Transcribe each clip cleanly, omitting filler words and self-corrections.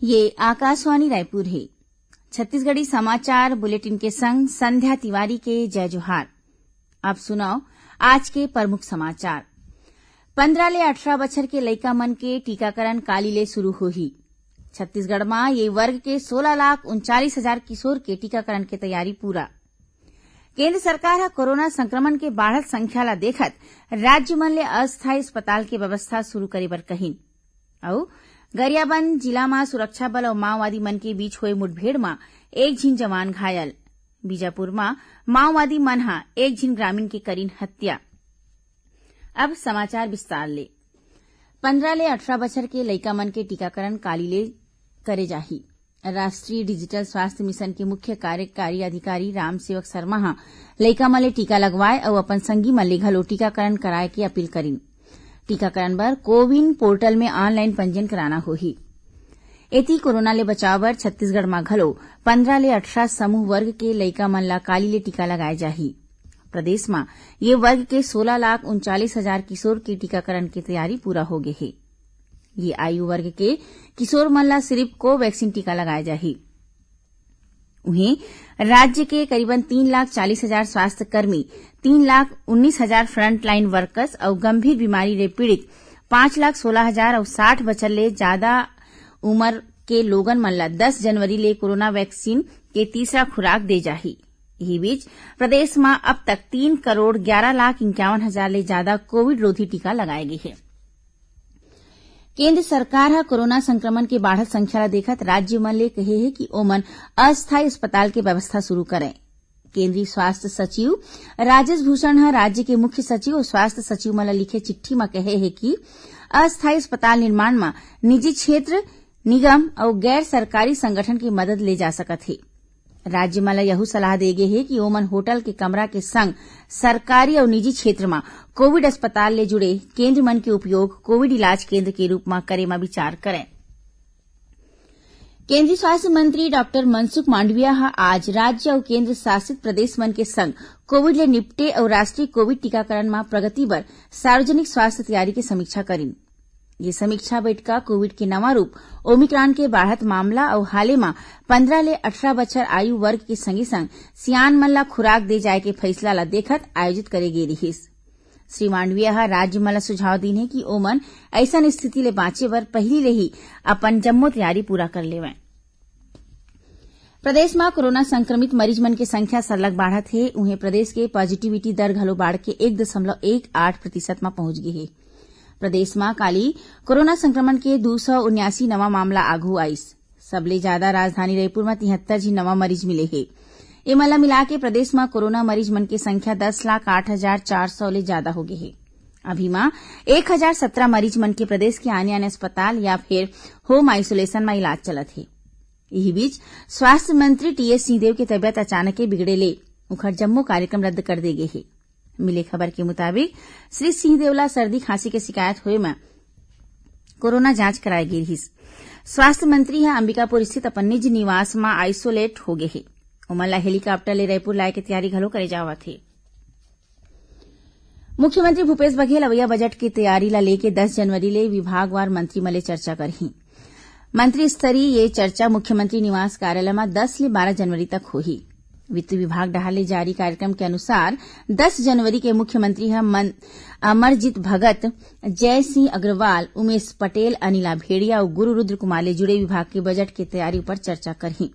ये आकाशवाणी रायपुर है। छत्तीसगढ़ी समाचार बुलेटिन के संग संध्या तिवारी के जय जोहार। अब सुनाओ आज के प्रमुख समाचार। 15 ले 18 बछर के लइका मन के टीकाकरण काली ले शुरू होही। छत्तीसगढ़ में ये वर्ग के 16,39,000 किशोर के टीकाकरण के तैयारी पूरा। केंद्र सरकार ह कोरोना संक्रमण के बाढ़त संख्या ला देखत राज्य मन ले अस्थायी अस्पताल के व्यवस्था शुरू करे बर कहिन। अउ गरियाबंद जिला में सुरक्षा बल और माओवादी मन के बीच हुए मुठभेड़ में एक झिन जवान घायल। बीजापुर में माओवादी मन हा एक झिन ग्रामीण के करीन हत्या। अब समाचार विस्तार ले। 15 ले 18 बछर के लइका मन के टीकाकरण काली ले करे जाही। राष्ट्रीय डिजिटल स्वास्थ्य मिशन के मुख्य कार्यकारी अधिकारी रामसेवक शर्मा हा लइका मन ले टीका लगवाए और अपन संगी मन ले घलो टीकाकरण कराए के अपील करिन। टीकाकरण बर कोविन पोर्टल में ऑनलाइन पंजीयन कराना होही। एती कोरोना ले बचाव बर छत्तीसगढ़ में घलो 15 ले 18 समूह वर्ग के लइका मन ला काली ले टीका लगाए जाही। प्रदेश में ये वर्ग के 16,39,000 किशोर के टीकाकरण की तैयारी पूरा हो गए है। ये आयु वर्ग के किशोर मन ला सिर्फ कोवैक्सीन टीका लगाए जाही। उन्हें राज्य के करीबन 3,40,000 स्वास्थ्य कर्मी, 3,19,000 फ्रंटलाइन वर्कर्स और गंभीर बीमारी ले पीड़ित 5,16,000 और 60 बछर ले ज्यादा उम्र के लोगन मन ला 10 जनवरी ले कोरोना वैक्सीन के तीसरा खुराक दे जाही। यही बीच प्रदेश में अब तक 3,11,51,000 ले ज्यादा कोविड रोधी टीका लगाए गए हैं। केंद्र सरकार हा कोरोना संक्रमण के बाढ़त संख्या ला देखत राज्य मन ले कहे है कि ओमन अस्थायी अस्पताल के व्यवस्था शुरू करें। केंद्रीय स्वास्थ्य सचिव राजेश भूषण हा राज्य के मुख्य सचिव और स्वास्थ्य सचिव मन ला लिखे चिट्ठी में कहे है कि अस्थायी अस्पताल निर्माण में निजी क्षेत्र, निगम और गैर सरकारी संगठन की मदद ले जा सकत है। राज्य मन ला यहू सलाह दे गे है कि ओमन होटल के कमरा के संग सरकारी और निजी क्षेत्र में कोविड अस्पताल ले जुड़े केंद्र मन के उपयोग कोविड इलाज केंद्र के रूप में करे में विचार करें। केंद्रीय स्वास्थ्य मंत्री डॉक्टर मनसुख मांडविया आज राज्य और केंद्र शासित प्रदेश मन के संग कोविड ले निपटे और राष्ट्रीय कोविड टीकाकरण में प्रगति बर सार्वजनिक स्वास्थ्य तैयारी की समीक्षा करिन। ये समीक्षा बैठका कोविड के नवा रूप ओमिक्रॉन के बढ़त मामला और हाले में 15 ले 18 बछर आयु वर्ग के संगे संग सियान मन ला खुराक दे जाए के फैसला ला देखत आयोजित करे गे रहिस। श्री मांडविया राज्य मन ला सुझाव दीन है कि ओमन ऐसन स्थिति ले बाँचे बर पहली ले ही अपन जम्मो तैयारी पूरा कर लेवें। प्रदेश में कोरोना संक्रमित मरीज मन के संख्या सरलग बढ़त है। उन्हें प्रदेश के पॉजिटिविटी दर घलो बढ़ के 1.18% में पहुंच गई है। प्रदेश में काली कोरोना संक्रमण के 279 नवा मामला आघू आइस। सबले ज्यादा राजधानी रायपुर में 73 जी नवा मरीज मिले हैं। ये मामला मिला के प्रदेश में कोरोना मरीज मन की संख्या 10,08,400 ले ज्यादा हो गई है। अभी में 1,017 मरीज मन के प्रदेश के आने आने अस्पताल या फिर होम आइसोलेशन में इलाज चलत है। यही बीच स्वास्थ्य मंत्री टीएस सिंहदेव की तबियत अचानक बिगड़े ले उखड़ जम्मू कार्यक्रम रद्द कर दे गए है। मिले खबर के मुताबिक श्री सिंहदेव ला सर्दी खांसी के शिकायत हुए में कोरोना जांच कराई गई रही। स्वास्थ्य मंत्री है अंबिकापुर स्थित अपन निज निवास में आइसोलेट हो गए है। उमन ला हेलीकॉप्टर ले रायपुर लाए के तैयारी घलो करे जावत है। मुख्यमंत्री भूपेश बघेल अवैया बजट की तैयारी ला लेके 10 जनवरी ले विभागवार मंत्रिमंडल ले चर्चा करही। मंत्री स्तरीय ये चर्चा मुख्यमंत्री निवास कार्यालय में 10 ले 12 जनवरी तक होही। वित्त विभाग डहाले जारी कार्यक्रम के अनुसार 10 जनवरी के मुख्यमंत्री अमरजीत भगत, जय सिंह अग्रवाल, उमेश पटेल, अनिला भेड़िया और गुरु रुद्र कुमार ले जुड़े विभाग के बजट की तैयारी पर चर्चा करही।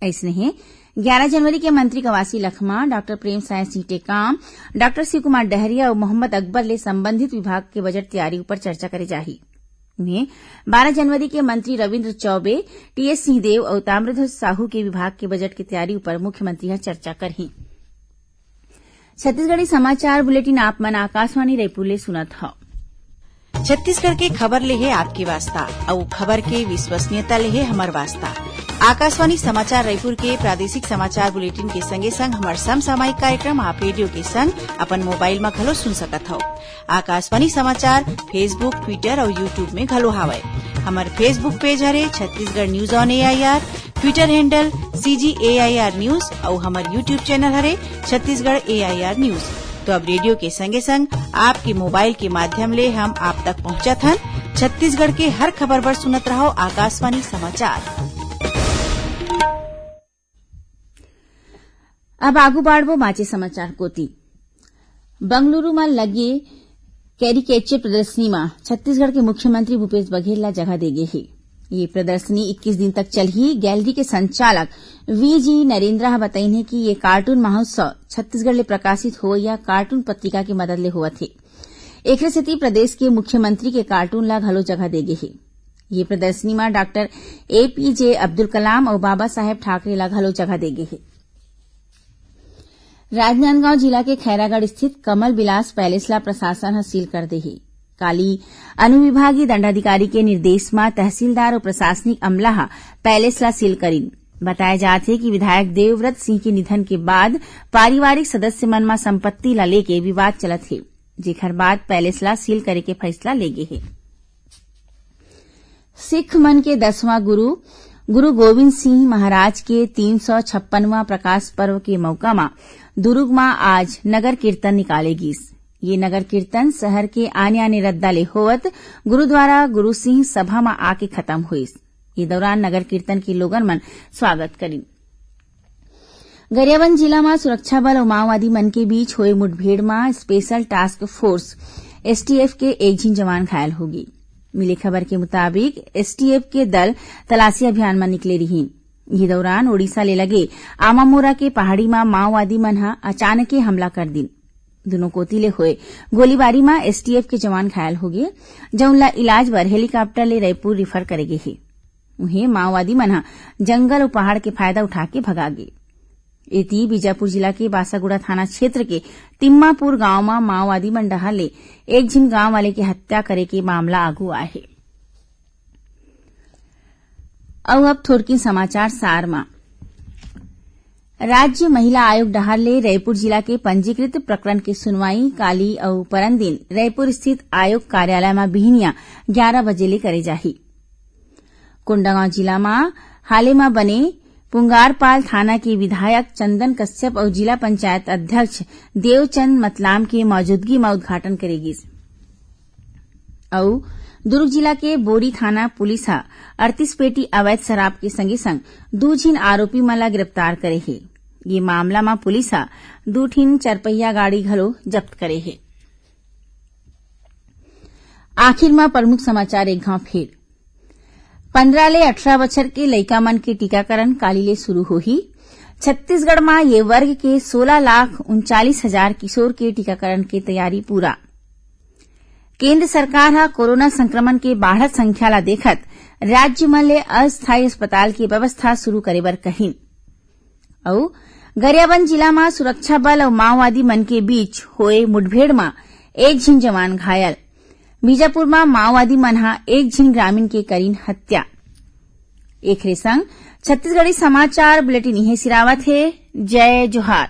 ऐसने ही 11 जनवरी के मंत्री कवासी लखमा, डॉक्टर प्रेम साय सिंह टेकाम, डॉक्टर शिव कुमार डहरिया और मोहम्मद अकबर ले संबंधित विभाग के बजट तैयारी पर चर्चा करे जाही। उन्हें 12 जनवरी के मंत्री रविन्द्र चौबे, टीएस सिंहदेव और ताम्रध्वज साहू के विभाग के बजट की तैयारी पर मुख्यमंत्री चर्चा करही। छत्तीसगढ़ी समाचार बुलेटिन आप मन आकाशवाणी रायपुर ले सुनत हव। छत्तीसगढ़ के खबर ले है आपके वास्ता और खबर के विश्वसनीयता ले है हमर वास्ता। आकाशवाणी समाचार रायपुर के प्रादेशिक समाचार बुलेटिन के संगे संग हमार समसामयिक कार्यक्रम आप रेडियो के संग अपन मोबाइल में घलो सुन सकत हो। आकाशवाणी समाचार फेसबुक, ट्विटर और यूट्यूब में घलो हावय। हमार फेसबुक पेज हरे Chhattisgarh news on AIR, Twitter handle CGAIR news और हमार यूट्यूब चैनल हरे छत्तीसगढ़ AIR न्यूज। तो अब रेडियो के संगे संग आपके मोबाइल के माध्यम ले हम आप तक पहुंचत हन छत्तीसगढ़ के हर खबर पर सुनत रहो आकाशवाणी समाचार। अब आगू बाढ़बो बाँचे समाचार कोती। बंगलुरु में लगे कैरिकेचर प्रदर्शनी में छत्तीसगढ़ के मुख्यमंत्री भूपेश बघेल ला जगह देगे है। ये प्रदर्शनी 21 दिन तक चलही। गैलरी के संचालक वीजी नरेंद्र बताइन है कि ये कार्टून महोत्सव छत्तीसगढ़ ले प्रकाशित हो या कार्टून पत्रिका के मदद ले होवत है। एकरे सेती प्रदेश के मुख्यमंत्री के कार्टून ला घलो जगह देगे है। ये प्रदर्शनी में डॉक्टर एपीजे अब्दुल कलाम और बाबा साहेब ठाकरे ला घलो जगह देगे है। राजनांदगांव जिला के खैरागढ़ स्थित कमल बिलास पैलेस ला प्रशासन ह सील कर दे है। काली अनुविभागीय दंडाधिकारी के निर्देश में तहसीलदार और प्रशासनिक अमला ह पैलेस ला सील करीन। बताया जात है कि विधायक देवव्रत सिंह के निधन के बाद पारिवारिक सदस्य मन में संपत्ति ला लेके विवाद चलत है, जेकर बाद पैलेस ला सील करे के फैसला लेगे है। सिख मन के 10वां गुरु गोविंद सिंह महाराज के 356वां प्रकाश पर्व के मौका में दुर्ग में आज नगर कीर्तन निकालेगी। ये नगर कीर्तन शहर के आने रद्दा ले होवत गुरुद्वारा गुरु सिंह सभा में आके खत्म हुई। ये दौरान नगर कीर्तन के लोगन मन स्वागत करी। गरियाबंद जिला में सुरक्षा बल और माओवादी मन के बीच हुए मुठभेड़ में स्पेशल टास्क फोर्स एसटीएफ के एक झिन जवान घायल होगी। मिली खबर के मुताबिक एसटीएफ के दल तलाशी अभियान में निकले रही। ये दौरान ओडिशा ले लगे आमामोरा के पहाड़ी में माओवादी मन ह अचानक हमला कर दिन। दोनों कोती ले हुए गोलीबारी में एसटीएफ के जवान घायल हो गए, जौनला इलाज बर हेलीकॉप्टर ले रायपुर रिफर करे गए है। उन्हें माओवादी मन ह जंगल और पहाड़ के फायदा उठा के भगा गए। एती बीजापुर जिला के बासागुड़ा थाना क्षेत्र के तिम्मापुर गांव में माओवादी मन डहर ले एक झिन गांव वाले की हत्या करे के मामला आगू आए है। अब थोड़की समाचार सार में। राज्य महिला आयोग डहर ले रायपुर जिला के पंजीकृत प्रकरण की सुनवाई काली और परन दिन रायपुर स्थित आयोग कार्यालय में बिहनिया 11 बजे ले करे जाही। कोंडागांव जिला में हाले में बने पुंगारपाल थाना के विधायक चंदन कश्यप और जिला पंचायत अध्यक्ष देवचंद मतलाम के मौजूदगी में उद्घाटन करेगी। और दुर्ग जिला के बोरी थाना पुलिस 38 पेटी अवैध शराब के संगे संग 2 झिन आरोपी मन ला गिरफ्तार करे है। ये मामला में पुलिस 2 ठिन चरपहिया गाड़ी घलो जब्त करे है। आखिर में प्रमुख समाचार एक घाव फिर। 15 ले 18 बछर के लइका मन के टीकाकरण काली ले शुरू होही। छत्तीसगढ़ में ये वर्ग के 16,39,000 किशोर के टीकाकरण के तैयारी पूरा। केंद्र सरकार हा कोरोना संक्रमण के बाढ़त संख्या ला देखत राज्य मन ले अस्थायी अस्पताल की व्यवस्था शुरू करे बर कहिन। और गरियाबंद जिला में सुरक्षा बल और माओवादी मन के बीच होए मुठभेड़ में एक झिन जवान घायल। बीजापुर में माओवादी मन हा एक झिन ग्रामीण के करीन हत्या। एकरे संग छत्तीसगढ़ी समाचार बुलेटिन इहे सिरावत है। जय जोहार।